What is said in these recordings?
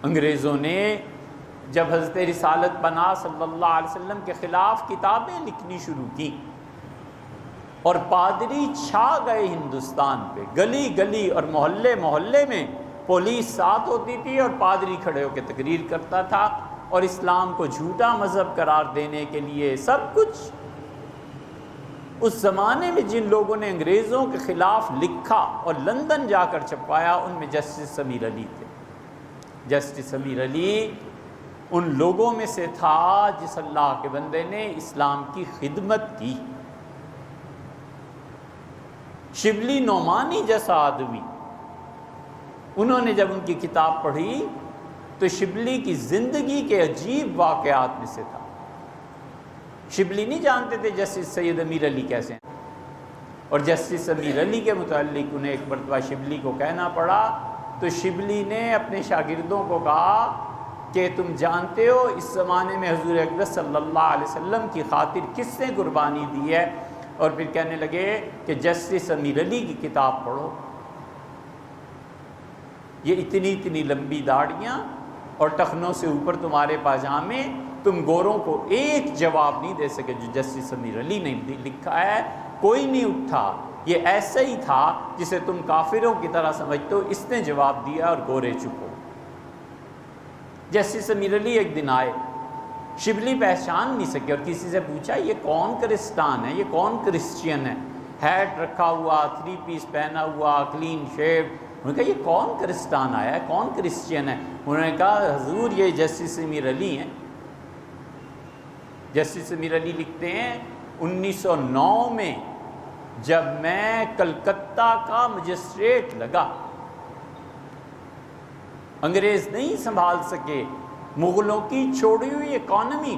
انگریزوں نے جب حضرت رسالت پناہ صلی اللہ علیہ وسلم کے خلاف کتابیں لکھنی شروع کی اور پادری چھا گئے ہندوستان پہ، گلی گلی اور محلے محلے میں پولیس ساتھ ہوتی تھی اور پادری کھڑے ہو کے تقریر کرتا تھا، اور اسلام کو جھوٹا مذہب قرار دینے کے لیے سب کچھ۔ اس زمانے میں جن لوگوں نے انگریزوں کے خلاف لکھا اور لندن جا کر چھپوایا، ان میں جسٹس سمیر علی تھے۔ جسٹس سمیر علی ان لوگوں میں سے تھا جس اللہ کے بندے نے اسلام کی خدمت کی۔ شبلی نعمانی جیسا آدمی، انہوں نے جب ان کی کتاب پڑھی تو شبلی کی زندگی کے عجیب واقعات میں سے تھا۔ شبلی نہیں جانتے تھے جسٹس سید امیر علی کیسے ہیں، اور جسٹس امیر علی کے متعلق انہیں ایک مرتبہ شبلی کو کہنا پڑا، تو شبلی نے اپنے شاگردوں کو کہا کہ تم جانتے ہو اس زمانے میں حضور اقدس صلی اللہ علیہ وسلم کی خاطر کس نے قربانی دی ہے؟ اور پھر کہنے لگے کہ جسٹس امیر علی کی کتاب پڑھو۔ یہ اتنی اتنی لمبی داڑھیاں اور ٹخنوں سے اوپر تمہارے پاجامے، تم گوروں کو ایک جواب نہیں دے سکے جو جسٹس امیر علی نے لکھا ہے۔ کوئی نہیں اٹھا، یہ ایسا ہی تھا جسے تم کافروں کی طرح سمجھتے ہو، اس نے جواب دیا اور گورے چپ ہو۔ جسٹس امیر علی ایک دن آئے، شبلی پہچان نہیں سکے اور کسی سے پوچھا یہ کون کرسٹان ہے، یہ کون کرسچین ہے؟ ہیٹ رکھا ہوا، 3 پیس پہنا ہوا، کلین شیو۔ انہوں نے کہا یہ کون کرسٹان آیا ہے، کون کرسچین ہے؟ انہوں نے کہا حضور یہ جسٹس امیر علی ہیں۔ جسٹس امیر علی لکھتے ہیں 1909 میں جب میں کلکتہ کا مجسٹریٹ لگا، انگریز نہیں سنبھال سکے مغلوں کی چھوڑی ہوئی اکانومی،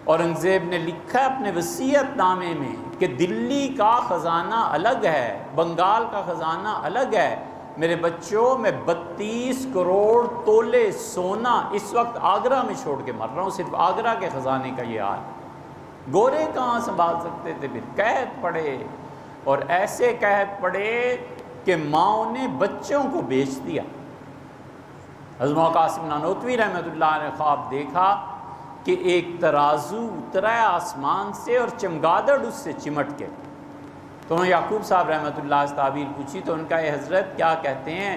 اور انگزیب نے لکھا ہے اپنے وصیت نامے میں کہ دلی کا خزانہ الگ ہے، بنگال کا خزانہ الگ ہے، میرے بچوں میں 32 کروڑ تولے سونا اس وقت آگرہ میں چھوڑ کے مر رہا ہوں، صرف آگرہ کے خزانے کا یہ حال۔ گورے کہاں سنبھال سکتے تھے؟ پھر قحط پڑے، اور ایسے قحط پڑے کہ ماؤں نے بچوں کو بیچ دیا۔ حضرت قاسم نانوتوی رحمۃ اللہ نے خواب دیکھا کہ ایک ترازو اترا ہے آسمان سے اور چمگادڑ اس سے چمٹ کے، تو انہوں نے یعقوب صاحب رحمۃ اللہ سے تعبیر پوچھی، تو ان کا یہ حضرت کیا کہتے ہیں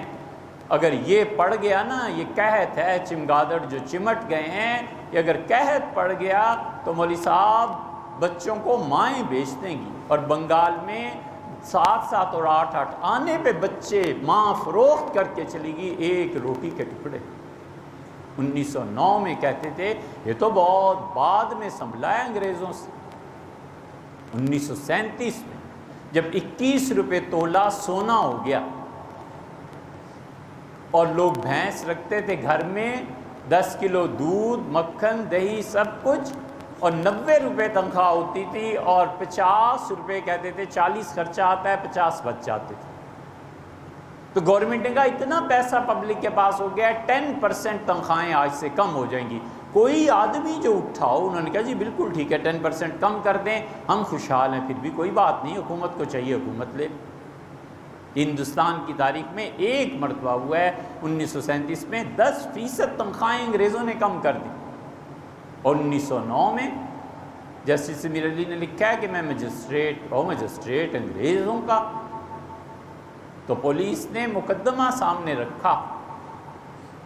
اگر یہ پڑ گیا نا، یہ قحط ہے، چمگادڑ جو چمٹ گئے ہیں، یہ اگر قحط پڑ گیا تو مولوی صاحب بچوں کو مائیں بیچ دیں گی، اور بنگال میں 7 اور 8 آنے پہ بچے ماں فروخت کر کے چلی گی ایک روٹی کے ٹکڑے۔ 1909 میں کہتے تھے، یہ تو بہت بعد میں سنبھلا ہے انگریزوں سے۔ 1937 میں جب 21 روپے تولہ سونا ہو گیا اور لوگ بھینس رکھتے تھے گھر میں، 10 کلو دودھ، مکھن، دہی، سب کچھ، اور 90 روپے تنخواہ ہوتی تھی، اور 50 روپے کہتے تھے 40 خرچہ آتا ہے، 50 بچ جاتے تھے۔ تو گورنمنٹ نے کہا اتنا پیسہ پبلک کے پاس ہو گیا ہے، 10% تنخواہیں آج سے کم ہو جائیں گی۔ کوئی آدمی جو اٹھا ہو، انہوں نے کہا جی بالکل ٹھیک ہے، 10% کم کر دیں، ہم خوشحال ہیں، پھر بھی کوئی بات نہیں، حکومت کو چاہیے حکومت لے۔ ہندوستان کی تاریخ میں ایک مرتبہ ہوا ہے 1937 میں 10% تنخواہیں انگریزوں نے کم کر دی، اور 1909 میں جسٹس امیر علی نے لکھا ہے کہ میں مجسٹریٹ انگریزوں کا، تو پولیس نے مقدمہ سامنے رکھا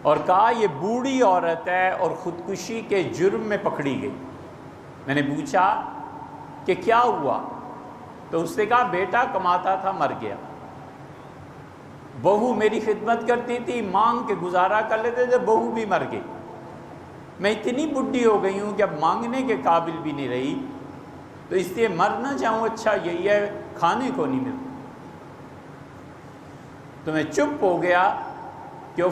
اور کہا یہ بوڑھی عورت ہے اور خودکشی کے جرم میں پکڑی گئی۔ میں نے پوچھا کہ کیا ہوا، تو اس نے کہا بیٹا کماتا تھا مر گیا، بہو میری خدمت کرتی تھی، مانگ کے گزارا کر لیتے تھے، بہو بھی مر گئی، میں اتنی بڈھی ہو گئی ہوں کہ اب مانگنے کے قابل بھی نہیں رہی، تو اس لیے مرنا چاہوں اچھا یہی ہے، کھانے کو نہیں ملتا۔ تو میں چپ ہو گیا کہ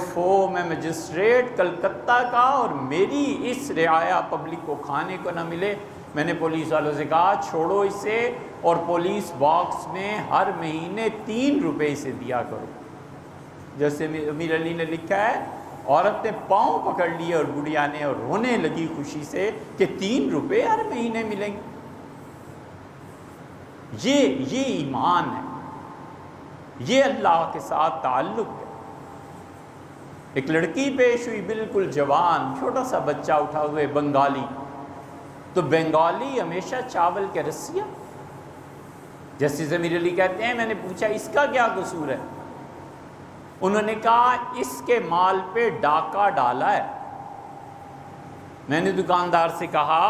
میں مجسٹریٹ کلکتہ کا اور میری اس رعایا پبلک کو کھانے کو نہ ملے۔ میں نے پولیس والوں سے کہا چھوڑو اسے، اور پولیس باکس میں ہر مہینے 3 روپے اسے دیا کرو۔ جیسے امیر علی نے لکھا ہے، عورت نے پاؤں پکڑ لیے اور بڑھیا نے، اور رونے لگی خوشی سے کہ 3 روپے ہر مہینے ملیں گے۔ یہ ایمان ہے، یہ اللہ کے ساتھ تعلق ہے۔ ایک لڑکی پیش ہوئی بالکل جوان، چھوٹا سا بچہ اٹھا ہوئے، بنگالی. تو بنگالی ہمیشہ چاول کے رسیاں. جسٹس امیر علی کہتے ہیں میں نے پوچھا اس کا کیا قصور ہے؟ انہوں نے کہا اس کے مال پہ ڈاکہ ڈالا ہے. میں نے دکاندار سے کہا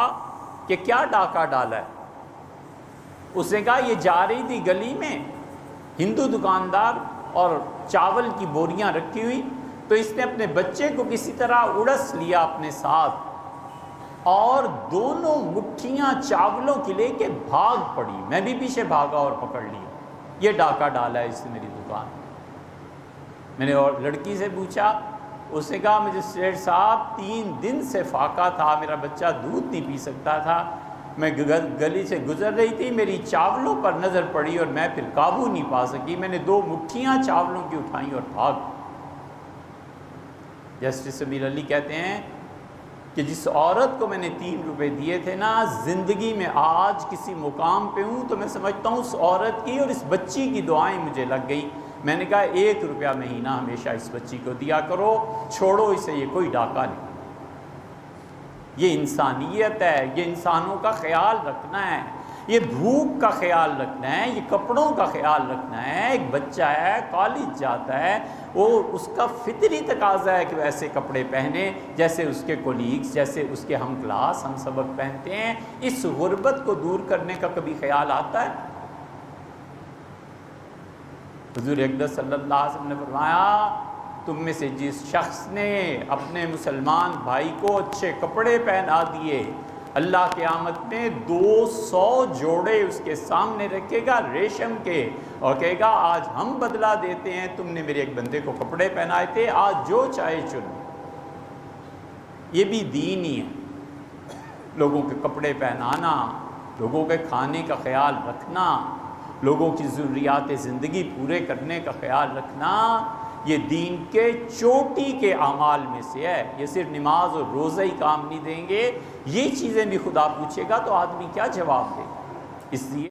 کہ کیا ڈاکہ ڈالا ہے؟ اس نے کہا یہ جا رہی تھی گلی میں، ہندو دکاندار اور چاول کی بوریاں رکھی ہوئی، تو اس نے اپنے بچے کو کسی طرح اڑس لیا اپنے ساتھ اور دونوں مٹھیاں چاولوں کی لے کے بھاگ پڑی. میں بھی پیچھے بھاگا اور پکڑ لیا. یہ ڈاکہ ڈالا ہے اس نے میری دکان. میں نے اور لڑکی سے پوچھا، اس نے کہا مجسٹریٹ صاحب 3 دن سے فاقہ تھا، میرا بچہ دودھ نہیں پی سکتا تھا، میں گلی سے گزر رہی تھی، میری چاولوں پر نظر پڑی اور میں پھر قابو نہیں پا سکی، میں نے 2 مٹھیاں چاولوں کی اٹھائیں اور بھاگ. جسٹس امیر علی کہتے ہیں کہ جس عورت کو میں نے 3 روپے دیے تھے نا، زندگی میں آج کسی مقام پہ ہوں تو میں سمجھتا ہوں اس عورت کی اور اس بچی کی دعائیں مجھے لگ گئی. میں نے کہا 1 روپیہ مہینہ ہمیشہ اس بچی کو دیا کرو، چھوڑو اسے، یہ کوئی ڈاکہ نہیں. یہ انسانیت ہے، یہ انسانوں کا خیال رکھنا ہے، یہ بھوک کا خیال رکھنا ہے، یہ کپڑوں کا خیال رکھنا ہے. ایک بچہ ہے کالج جاتا ہے، وہ اس کا فطری تقاضا ہے کہ وہ ایسے کپڑے پہنے جیسے اس کے کولیگز، جیسے اس کے ہم کلاس ہم سبق پہنتے ہیں. اس غربت کو دور کرنے کا کبھی خیال آتا ہے؟ حضور اقدس صلی اللہ علیہ وسلم نے فرمایا تم میں سے جس شخص نے اپنے مسلمان بھائی کو اچھے کپڑے پہنا دیے، اللہ قیامت میں 200 جوڑے اس کے سامنے رکھے گا ریشم کے، اور کہے گا آج ہم بدلہ دیتے ہیں، تم نے میرے ایک بندے کو کپڑے پہنائے تھے، آج جو چاہے چن. یہ بھی دین ہی ہے. لوگوں کے کپڑے پہنانا، لوگوں کے کھانے کا خیال رکھنا، لوگوں کی ضروریات زندگی پورے کرنے کا خیال رکھنا، یہ دین کے چوٹی کے اعمال میں سے ہے. یہ صرف نماز اور روزہ ہی کام نہیں دیں گے، یہ چیزیں بھی خدا پوچھے گا تو آدمی کیا جواب دے. اس لیے